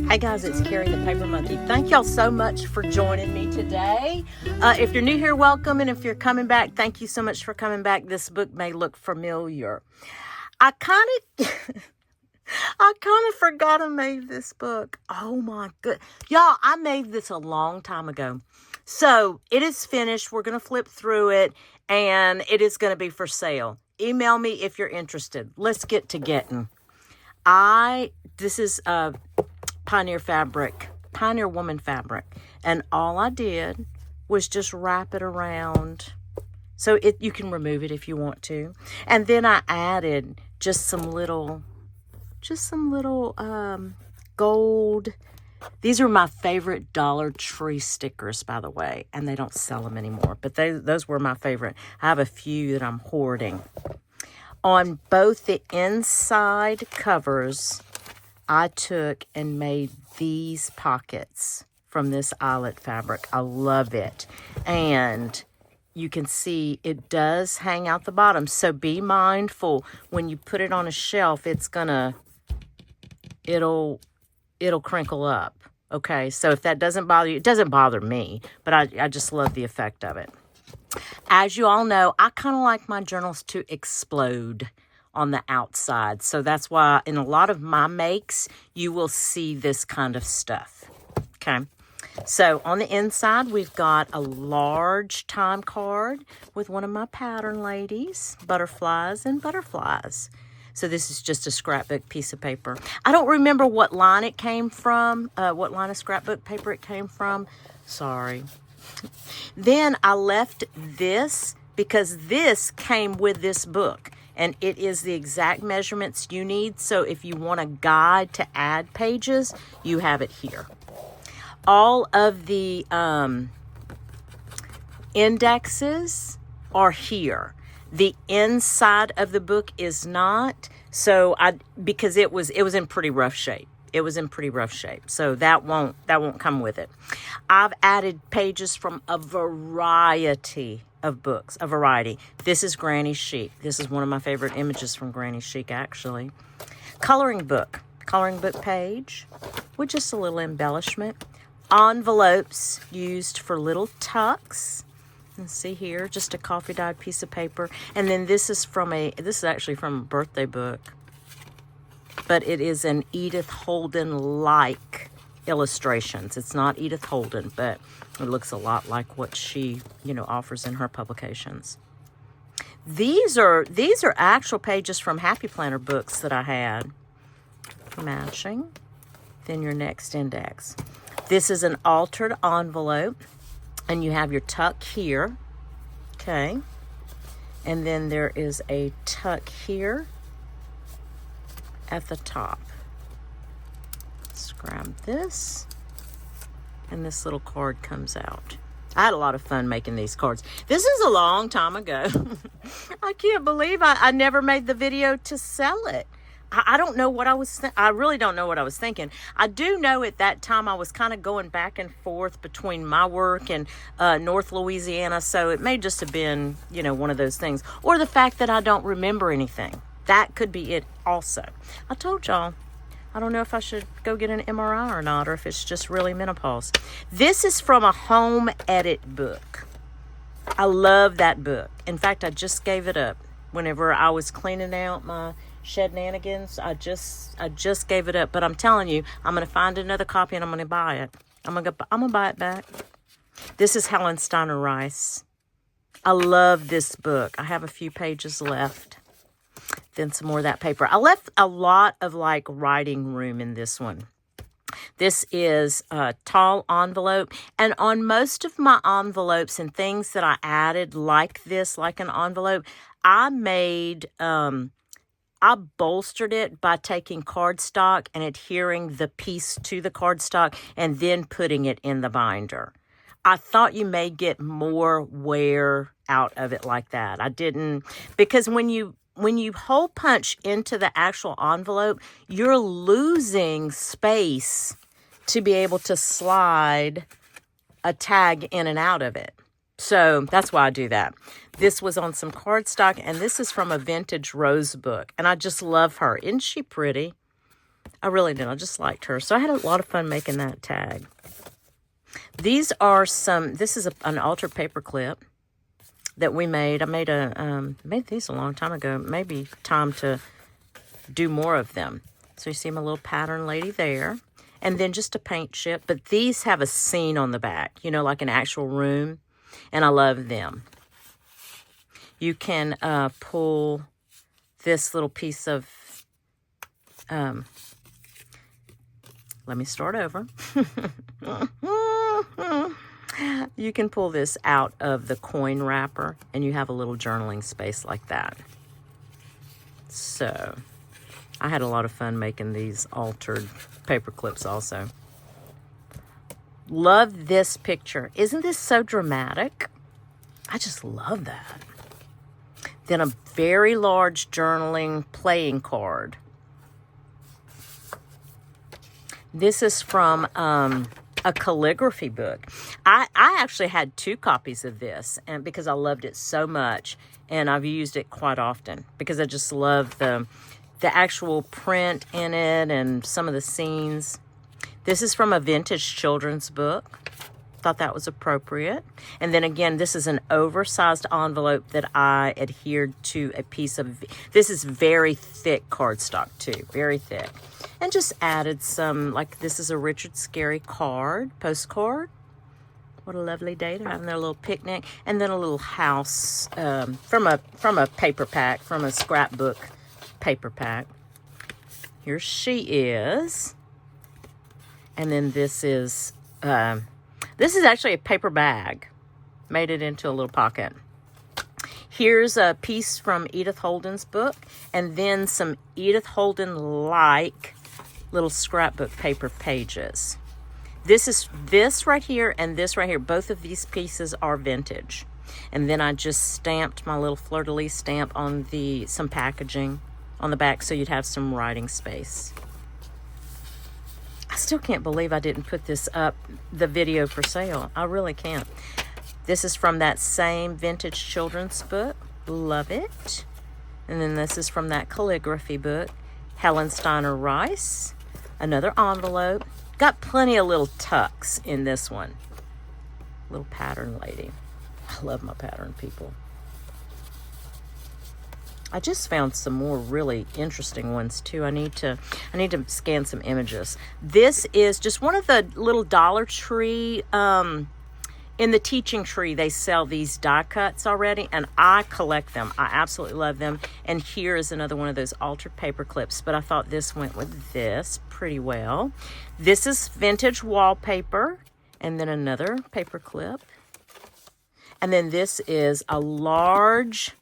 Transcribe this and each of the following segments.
Hey guys, it's Carrie the Paper Monkey. Thank y'all so much for joining me today. If you're new here, welcome. And if you're coming back, thank you so much for coming back. This book may look familiar. I kind of forgot I made this book. Oh my good. Y'all, I made this a long time ago. So it is finished. We're going to flip through it and it is going to be for sale. Email me if you're interested. Let's get to getting. This is Pioneer Woman fabric. And all I did was just wrap it around. So you can remove it if you want to. And then I added just some little gold. These are my favorite Dollar Tree stickers, by the way. And they don't sell them anymore. But those were my favorite. I have a few that I'm hoarding. On both the inside covers, I took and made these pockets from this eyelet fabric. I love it. And you can see it does hang out the bottom. So be mindful when you put it on a shelf, it'll crinkle up. Okay, so if that doesn't bother you, it doesn't bother me, but I just love the effect of it. As you all know, I kind of like my journals to explode on the outside. So that's why in a lot of my makes, you will see this kind of stuff. Okay. So on the inside, we've got a large time card with one of my pattern ladies, butterflies and butterflies. So this is just a scrapbook piece of paper. I don't remember what line it came from, what line of scrapbook paper it came from. Sorry. Then I left this because this came with this book. And it is the exact measurements you need. So if you want a guide to add pages, you have it here. All of the indexes are here. The inside of the book is not. So because it was in pretty rough shape. It was in pretty rough shape. So that won't come with it. I've added pages from a variety of books, a variety. This is Granny Chic. This is one of my favorite images from Granny Chic, actually. Coloring book page with just a little embellishment. Envelopes used for little tucks. And see here, just a coffee dyed piece of paper. And then this is actually from a birthday book. But it is an Edith Holden-like illustrations. It's not Edith Holden, but it looks a lot like what she, offers in her publications. These are actual pages from Happy Planner books that I had. Matching. Then your next index. This is an altered envelope, and you have your tuck here. Okay. And then there is a tuck here at the top. Let's grab this. And this little card comes out. I had a lot of fun making these cards. This is a long time ago. I can't believe I never made the video to sell it. I don't know what I was I really don't know what I was thinking. I do know at that time I was kind of going back and forth between my work and North Louisiana. So it may just have been, one of those things. Or the fact that I don't remember anything. That could be it also. I told y'all. I don't know if I should go get an MRI or not, or if it's just really menopause. This is from a home edit book. I love that book. In fact, I just gave it up. Whenever I was cleaning out my shenanigans, I just gave it up. But I'm telling you, I'm going to find another copy and I'm going to buy it. I'm going to buy it back. This is Helen Steiner Rice. I love this book. I have a few pages left. Then some more of that paper. I left a lot of writing room in this one. This is a tall envelope. And on most of my envelopes and things that I added like this, like an envelope, I bolstered it by taking cardstock and adhering the piece to the cardstock and then putting it in the binder. I thought you may get more wear out of it like that. I didn't, because when you hole punch into the actual envelope, you're losing space to be able to slide a tag in and out of it. So that's why I do that. This was on some cardstock, and this is from a vintage rose book. And I just love her. Isn't she pretty? I really did. I just liked her. So I had a lot of fun making that tag. These are this is an altered paper clip that we made. I made these a long time ago. Maybe time to do more of them. So you see my little pattern lady there. And then just a paint chip. But these have a scene on the back, you know, like an actual room. And I love them. You can pull this little piece of... let me start over. You can pull this out of the coin wrapper, and you have a little journaling space like that. So, I had a lot of fun making these altered paper clips also. Love this picture. Isn't this so dramatic? I just love that. Then a very large journaling playing card. This is from a calligraphy book. I actually had 2 copies of this, and because I loved it so much, and I've used it quite often because I just love the actual print in it and some of the scenes. This is from a vintage children's book. Thought that was appropriate. And then again, this is an oversized envelope that I adhered to a piece of... This is very thick cardstock too, very thick. And just added some, like this is a Richard Scarry postcard. What a lovely day. They're having their little picnic. And then a little house from a paper pack, from a scrapbook paper pack. Here she is. And then this is actually a paper bag. Made it into a little pocket. Here's a piece from Edith Holden's book. And then some Edith Holden-like little scrapbook paper pages. This right here and this right here. Both of these pieces are vintage. And then I just stamped my little fleur-de-lis stamp on some packaging on the back so you'd have some writing space. I still can't believe I didn't put this up, the video for sale. I really can't. This is from that same vintage children's book. Love it. And then this is from that calligraphy book. Helen Steiner Rice. Another envelope. Got plenty of little tucks in this one. Little pattern lady. I love my pattern people. I just found some more really interesting ones too. I need to scan some images. This is just one of the little Dollar Tree, in the teaching tree, they sell these die cuts already, and I collect them. I absolutely love them. And here is another one of those altered paper clips, but I thought this went with this pretty well. This is vintage wallpaper, and then another paper clip. And then this is a large...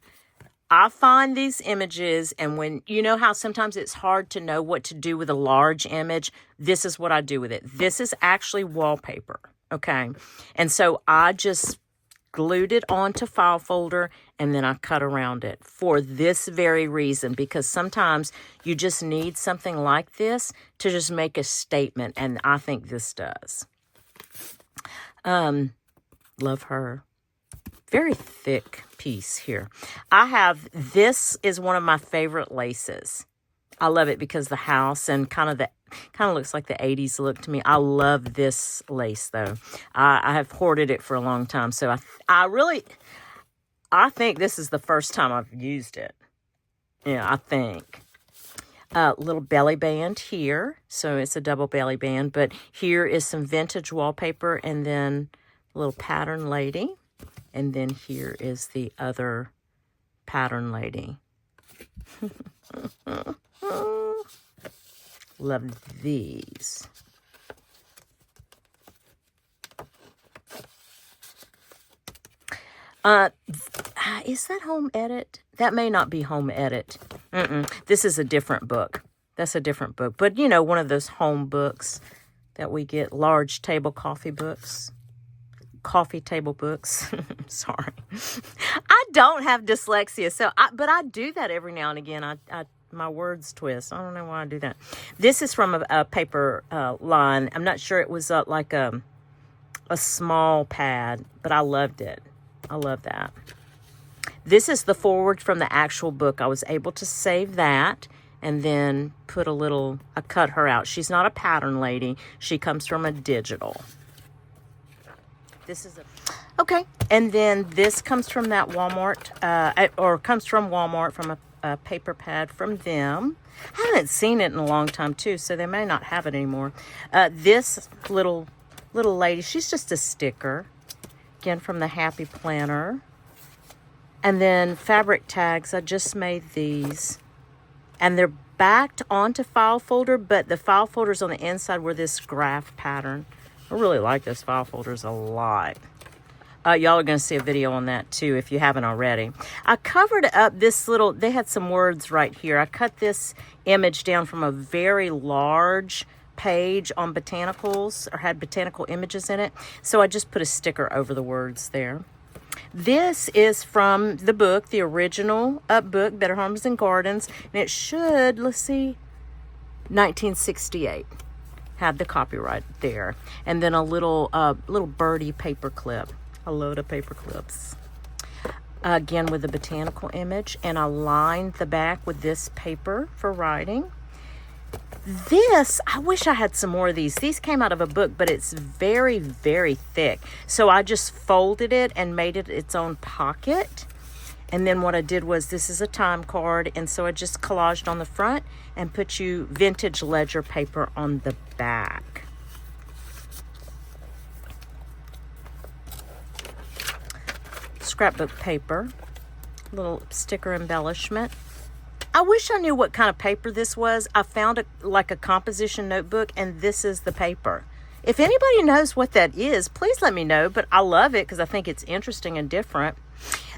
I find these images, and when you know how sometimes it's hard to know what to do with a large image, this is what I do with it. This is actually wallpaper, okay? And so I just glued it onto file folder, and then I cut around it for this very reason, because sometimes you just need something like this to just make a statement, and I think this does. Love her. Very thick piece here. This is one of my favorite laces. I love it because the house and kind of looks like the 80s look to me. I love this lace though. I have hoarded it for a long time. So I think this is the first time I've used it. Yeah, I think. Little belly band here. So it's a double belly band, but here is some vintage wallpaper and then a little pattern lady. And then here is the other pattern lady. Love these. Is that Home Edit? That may not be Home Edit. This is a different book. That's a different book. But, you know, one of those home books that we get, large table coffee books. Coffee table books. Sorry. I don't have dyslexia, but I do that every now and again. My words twist. I don't know why I do that. This is from a paper line. I'm not sure it was like a small pad, but I loved it. I love that. This is the forward from the actual book. I was able to save that, and then put a little, I cut her out. She's not a pattern lady. She comes from a digital. This is okay. And then this comes from that Walmart, or comes from Walmart, from a paper pad from them. I haven't seen it in a long time too, so they may not have it anymore. This little lady, she's just a sticker. Again, from the Happy Planner. And then fabric tags, I just made these. And they're backed onto file folder, but the file folder's on the inside where this graph pattern. I really like those file folders a lot. Y'all are going to see a video on that too if you haven't already. I covered up this little, they had some words right here. I cut this image down from a very large page on Botanicals, or had botanical images in it. So I just put a sticker over the words there. This is from the book, the original book, Better Homes and Gardens. And it should, let's see, 1968. Had the copyright there. And then a little birdie paper clip. A load of paper clips. Again, with the botanical image. And I lined the back with this paper for writing. This, I wish I had some more of these. These came out of a book, but it's very, very thick. So I just folded it and made it its own pocket. And then what I did was, this is a time card. And so I just collaged on the front and put you vintage ledger paper on the back. Scrapbook paper, little sticker embellishment. I wish I knew what kind of paper this was. I found like a composition notebook, and this is the paper. If anybody knows what that is, please let me know, but I love it because I think it's interesting and different.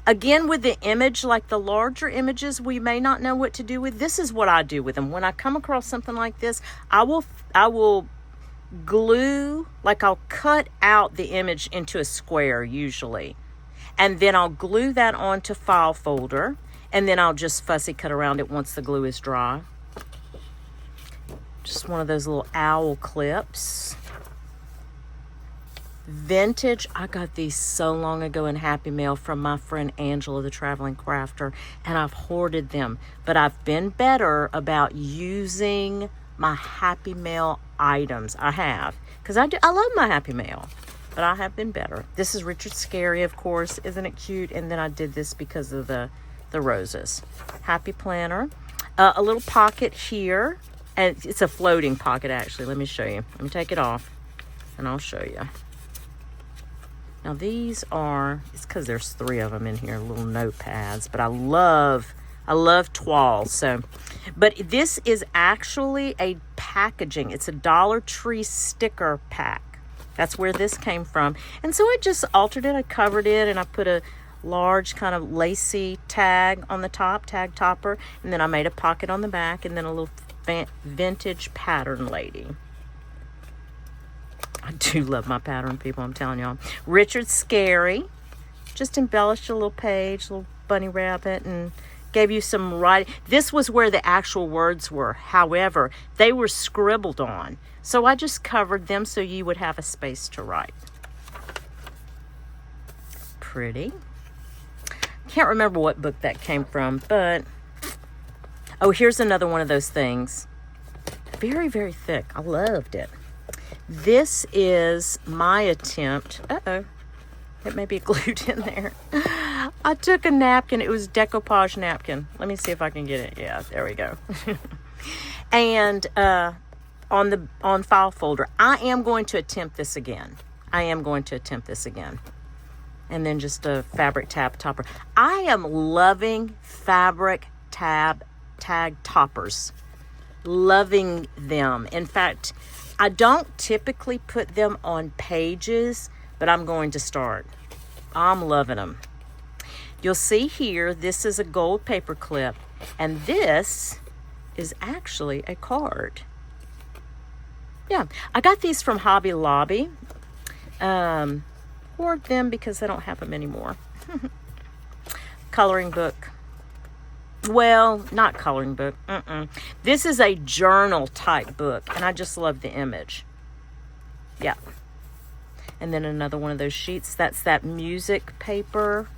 Again, with the image, like the larger images, we may not know what to do with. This is what I do with them. When I come across something like this, I will glue, like I'll cut out the image into a square usually. And then I'll glue that onto file folder. And then I'll just fussy cut around it once the glue is dry. Just one of those little owl clips. Vintage. I got these so long ago in Happy Mail from my friend Angela, the traveling crafter. And I've hoarded them. But I've been better about using my Happy Mail items. I have. Because I love my Happy Mail. But I have been better. This is Richard Scarry, of course. Isn't it cute? And then I did this because of the roses. Happy Planner. A little pocket here. And it's a floating pocket, actually. Let me show you. Let me take it off. And I'll show you. Now these are, it's because there's 3 of them in here, little notepads. But I love toile. So, but this is actually a packaging. It's a Dollar Tree sticker pack. That's where this came from. And so I just altered it. I covered it and I put a large kind of lacy tag on the top, tag topper. And then I made a pocket on the back and then a little vintage pattern lady. I do love my pattern, people, I'm telling y'all. Richard Scarry. Just embellished a little page, little bunny rabbit, and gave you some writing. This was where the actual words were. However, they were scribbled on. So I just covered them so you would have a space to write. Pretty. Can't remember what book that came from, but... Oh, here's another one of those things. Very, very thick. I loved it. This is my attempt. Uh-oh. It may be glued in there. I took a napkin. It was decoupage napkin. Let me see if I can get it. Yeah, there we go. And on file folder, I am going to attempt this again. And then just a fabric tab topper. I am loving fabric tag toppers. Loving them. In fact, I don't typically put them on pages, but I'm going to start. I'm loving them. You'll see here, this is a gold paper clip, and this is actually a card. Yeah, I got these from Hobby Lobby. Hoard them because they don't have them anymore. Coloring book. Well, not coloring book. This is a journal type book, and I just love the image. Yeah. And then another one of those sheets. That's that music paper.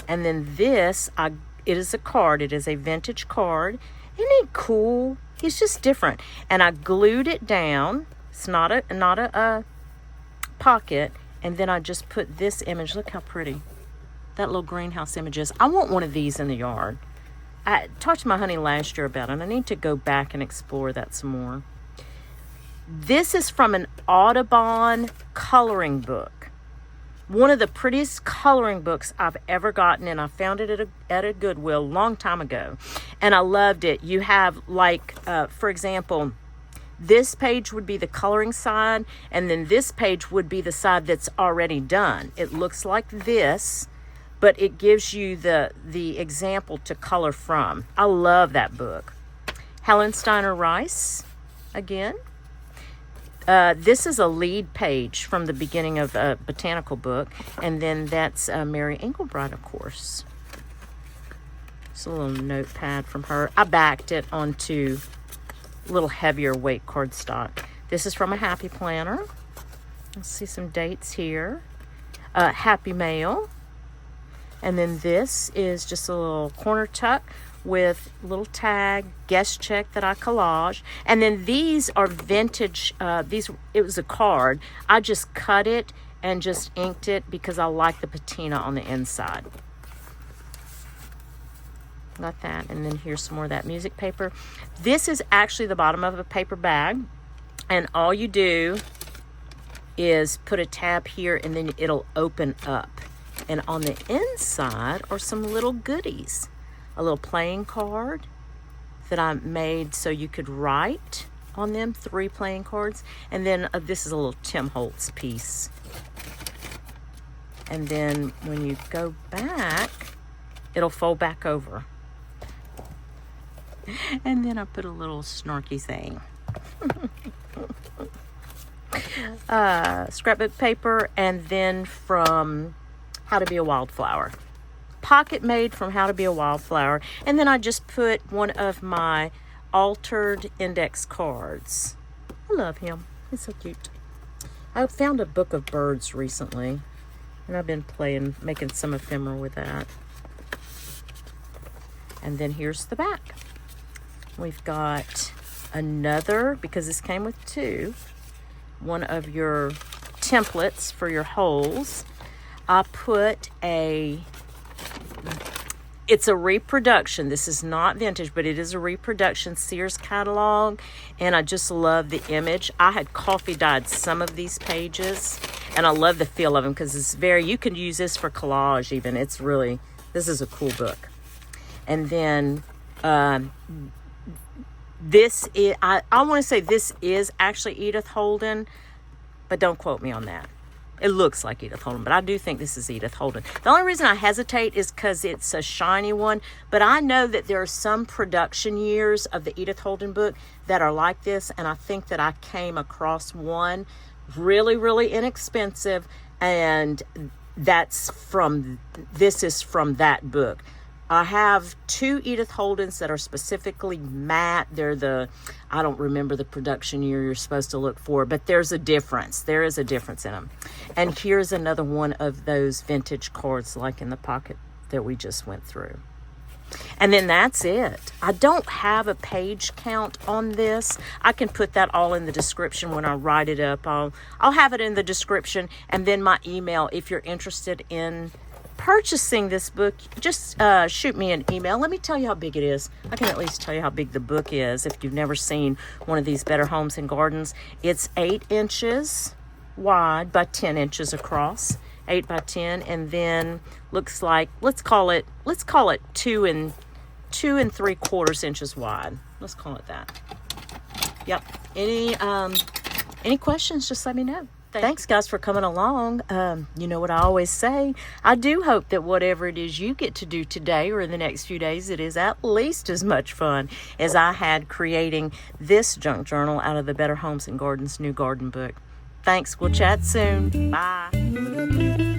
And then this, it is a card. It is a vintage card. Isn't he cool? He's just different. And I glued it down. It's not a pocket. And then I just put this image. Look how pretty that little greenhouse image is. I want one of these in the yard. I talked to my honey last year about it, and I need to go back and explore that some more. This is from an Audubon coloring book. One of the prettiest coloring books I've ever gotten, and I found it at a Goodwill a long time ago. And I loved it. You have, like, for example, this page would be the coloring side, and then this page would be the side that's already done. It looks like this, but it gives you the example to color from. I love that book. Helen Steiner Rice, again. This is a lead page from the beginning of a Botanical book, and then that's Mary Engelbreit, of course. It's a little notepad from her. I backed it onto a little heavier weight cardstock. This is from a Happy Planner. Let's see some dates here. Happy Mail. And then this is just a little corner tuck with a little tag, guest check that I collage. And then these are vintage. It was a card. I just cut it and just inked it because I like the patina on the inside. Got that. And then here's some more of that music paper. This is actually the bottom of a paper bag. And all you do is put a tab here and then it'll open up. And on the inside are some little goodies. A little playing card that I made so you could write on them, 3 playing cards. And then this is a little Tim Holtz piece. And then when you go back, it'll fold back over. And then I put a little snarky thing. Scrapbook paper, and then from How to Be a Wildflower. Pocket made from How to Be a Wildflower. And then I just put one of my altered index cards. I love him. He's so cute. I found a book of birds recently, and I've been making some ephemera with that. And then here's the back. We've got another, because this came with 2, one of your templates for your holes. I put it's a reproduction. This is not vintage, but it is a reproduction Sears catalog, and I just love the image. I had coffee dyed some of these pages, and I love the feel of them because it's you can use this for collage even. This is a cool book. And then this is, I want to say this is actually Edith Holden, but don't quote me on that. It looks like Edith Holden, but I do think this is Edith Holden. The only reason I hesitate is because it's a shiny one, but I know that there are some production years of the Edith Holden book that are like this, and I think that I came across one really, really inexpensive, and this is from that book. I have 2 Edith Holdens that are specifically matte. They're I don't remember the production year you're supposed to look for, but there's a difference. There is a difference in them. And here's another one of those vintage cards like in the pocket that we just went through. And then that's it. I don't have a page count on this. I can put that all in the description when I write it up. I'll have it in the description, and then my email if you're interested in purchasing this book. Just shoot me an email. Let me tell you how big it is. I can at least tell you how big the book is if you've never seen one of these Better Homes and Gardens. It's 8 inches wide by 10 inches across, 8 by 10, and then looks like let's call it 2 and 3/4 inches wide. Let's call it that. Yep. Any questions? Just let me know. Thanks, guys, for coming along. You know what I always say. I do hope that whatever it is you get to do today or in the next few days, it is at least as much fun as I had creating this junk journal out of the Better Homes and Gardens new garden book. Thanks. We'll chat soon. Bye.